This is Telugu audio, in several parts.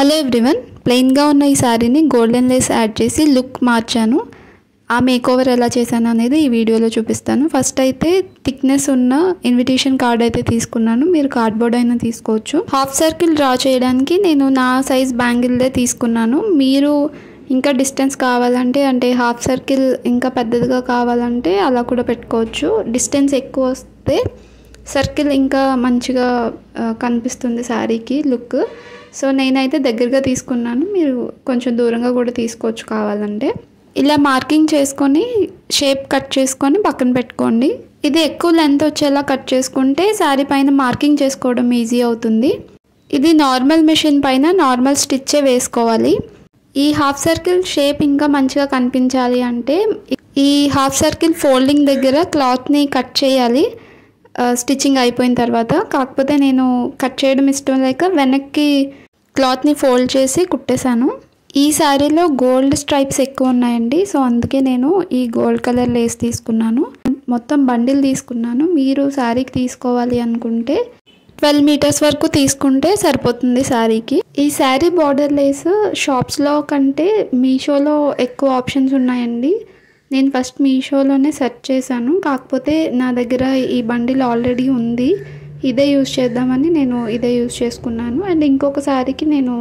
హలో ఎవ్రీవన్, ప్లెయిన్గా ఉన్న ఈ శారీని గోల్డెన్ లేస్ యాడ్ చేసి లుక్ మార్చాను. ఆ మేకోవర్ ఎలా చేశాను అనేది ఈ వీడియోలో చూపిస్తాను. ఫస్ట్ అయితే థిక్నెస్ ఉన్న ఇన్విటేషన్ కార్డ్ అయితే తీసుకున్నాను. మీరు కార్డ్బోర్డ్ అయినా తీసుకోవచ్చు. హాఫ్ సర్కిల్ డ్రా చేయడానికి నేను నా సైజ్ బ్యాంగిల్దే తీసుకున్నాను. మీరు ఇంకా డిస్టెన్స్ కావాలంటే అంటే హాఫ్ సర్కిల్ ఇంకా పెద్దదిగా కావాలంటే అలా కూడా పెట్టుకోవచ్చు. డిస్టెన్స్ ఎక్కువ వస్తే సర్కిల్ ఇంకా మంచిగా కనిపిస్తుంది శారీకి లుక్. సో నేనైతే దగ్గరగా తీసుకున్నాను. మీరు కొంచెం దూరంగా కూడా తీసుకోవచ్చు కావాలంటే. ఇలా మార్కింగ్ చేసుకొని షేప్ కట్ చేసుకొని పక్కన పెట్టుకోండి. ఇది ఎక్కువ లెంత్ వచ్చేలా కట్ చేసుకుంటే శారీ పైన మార్కింగ్ చేసుకోవడం ఈజీ అవుతుంది. ఇది నార్మల్ మెషిన్ పైన నార్మల్ స్టిచ్చే వేసుకోవాలి. ఈ హాఫ్ సర్కిల్ షేప్ ఇంకా మంచిగా కనిపించాలి అంటే ఈ హాఫ్ సర్కిల్ ఫోల్డింగ్ దగ్గర క్లాత్ని కట్ చేయాలి స్టిచ్చింగ్ అయిపోయిన తర్వాత. కాకపోతే నేను కట్ చేయడం ఇష్టం లేక వెనక్కి క్లాత్ని ఫోల్డ్ చేసి కుట్టేశాను. ఈ శారీలో గోల్డ్ స్ట్రైప్స్ ఎక్కువ ఉన్నాయండి. సో అందుకే నేను ఈ గోల్డ్ కలర్ లేస్ తీసుకున్నాను. మొత్తం బండిల్ తీసుకున్నాను. మీరు శారీకి తీసుకోవాలి అనుకుంటే 12 మీటర్స్ వరకు తీసుకుంటే సరిపోతుంది శారీకి. ఈ శారీ బార్డర్ లేస్ షాప్స్లో కంటే మీషోలో ఎక్కువ ఆప్షన్స్ ఉన్నాయండి. నేను ఫస్ట్ మీషోలోనే సెర్చ్ చేశాను. కాకపోతే నా దగ్గర ఈ బండిల్ ఆల్రెడీ ఉంది. ఇదే యూజ్ చేద్దామని నేను ఇదే యూజ్ చేసుకున్నాను. అండ్ ఇంకొక శారీకి నేను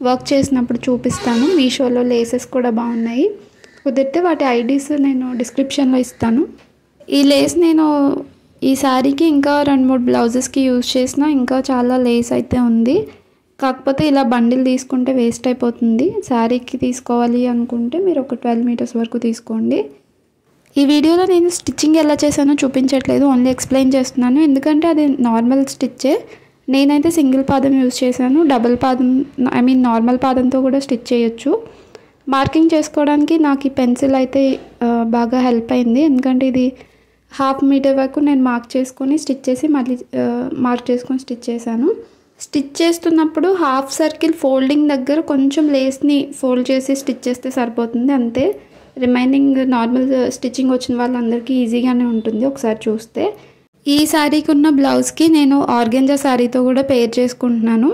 వర్క్ చేసినప్పుడు చూపిస్తాను. మీషోలో లేసెస్ కూడా బాగున్నాయి. కుదిరితే వాటి ఐడీస్ నేను డిస్క్రిప్షన్లో ఇస్తాను. ఈ లేస్ నేను ఈ శారీకి ఇంకా 2-3 బ్లౌజెస్కి యూజ్ చేసిన ఇంకా చాలా లేస్ అయితే ఉంది. కాకపోతే ఇలా బండిల్ తీసుకుంటే వేస్ట్ అయిపోతుంది. శారీకి తీసుకోవాలి అనుకుంటే మీరు ఒక 12 మీటర్స్ వరకు తీసుకోండి. ఈ వీడియోలో నేను స్టిచ్చింగ్ ఎలా చేశానో చూపించట్లేదు, ఓన్లీ ఎక్స్ప్లెయిన్ చేస్తున్నాను. ఎందుకంటే అది నార్మల్ స్టిచ్చే. నేనైతే సింగిల్ పాదం యూజ్ చేశాను. డబుల్ పాదం నార్మల్ పాదంతో కూడా స్టిచ్ చేయొచ్చు. మార్కింగ్ చేసుకోవడానికి నాకు ఈ పెన్సిల్ అయితే బాగా హెల్ప్ అయింది. ఎందుకంటే ఇది 1/2 మీటర్ వరకు నేను మార్క్ చేసుకొని స్టిచ్ చేసి మళ్ళీ మార్క్ చేసుకొని స్టిచ్ చేశాను. స్టిచ్ చేస్తున్నప్పుడు హాఫ్ సర్కిల్ ఫోల్డింగ్ దగ్గర కొంచెం లేస్ని ఫోల్డ్ చేసి స్టిచ్ చేస్తే సరిపోతుంది అంతే. రిమైనింగ్ నార్మల్ స్టిచ్చింగ్ వచ్చిన వాళ్ళందరికీ ఈజీగానే ఉంటుంది ఒకసారి చూస్తే. ఈ శారీకి ఉన్న బ్లౌజ్కి నేను ఆర్గెంజా శారీతో కూడా పేర్ చేసుకుంటున్నాను.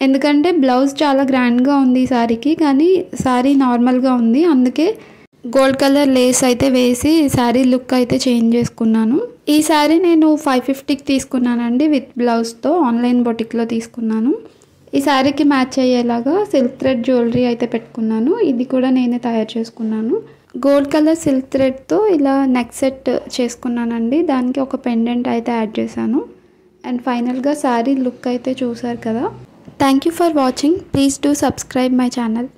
ఎందుకంటే బ్లౌజ్ చాలా గ్రాండ్గా ఉంది ఈ శారీకి, కానీ శారీ నార్మల్గా ఉంది. అందుకే గోల్డ్ కలర్ లేస్ అయితే వేసి శారీ లుక్ అయితే చేంజ్ చేసుకున్నాను. ఈ శారీ నేను 550కి తీసుకున్నానండి విత్ బ్లౌజ్తో. ఆన్లైన్ బొటిక్లో తీసుకున్నాను. ఈ శారీకి మ్యాచ్ అయ్యేలాగా సిల్క్ థ్రెడ్ జ్యువెలరీ అయితే పెట్టుకున్నాను. ఇది కూడా నేనే తయారు చేసుకున్నాను. గోల్డ్ కలర్ సిల్క్ థ్రెడ్తో ఇలా నెక్ సెట్ చేసుకున్నానండి. దానికి ఒక పెండెంట్ అయితే యాడ్ చేశాను. అండ్ ఫైనల్గా శారీ లుక్ అయితే చూసారు కదా. Thank you for watching. Please do subscribe my channel.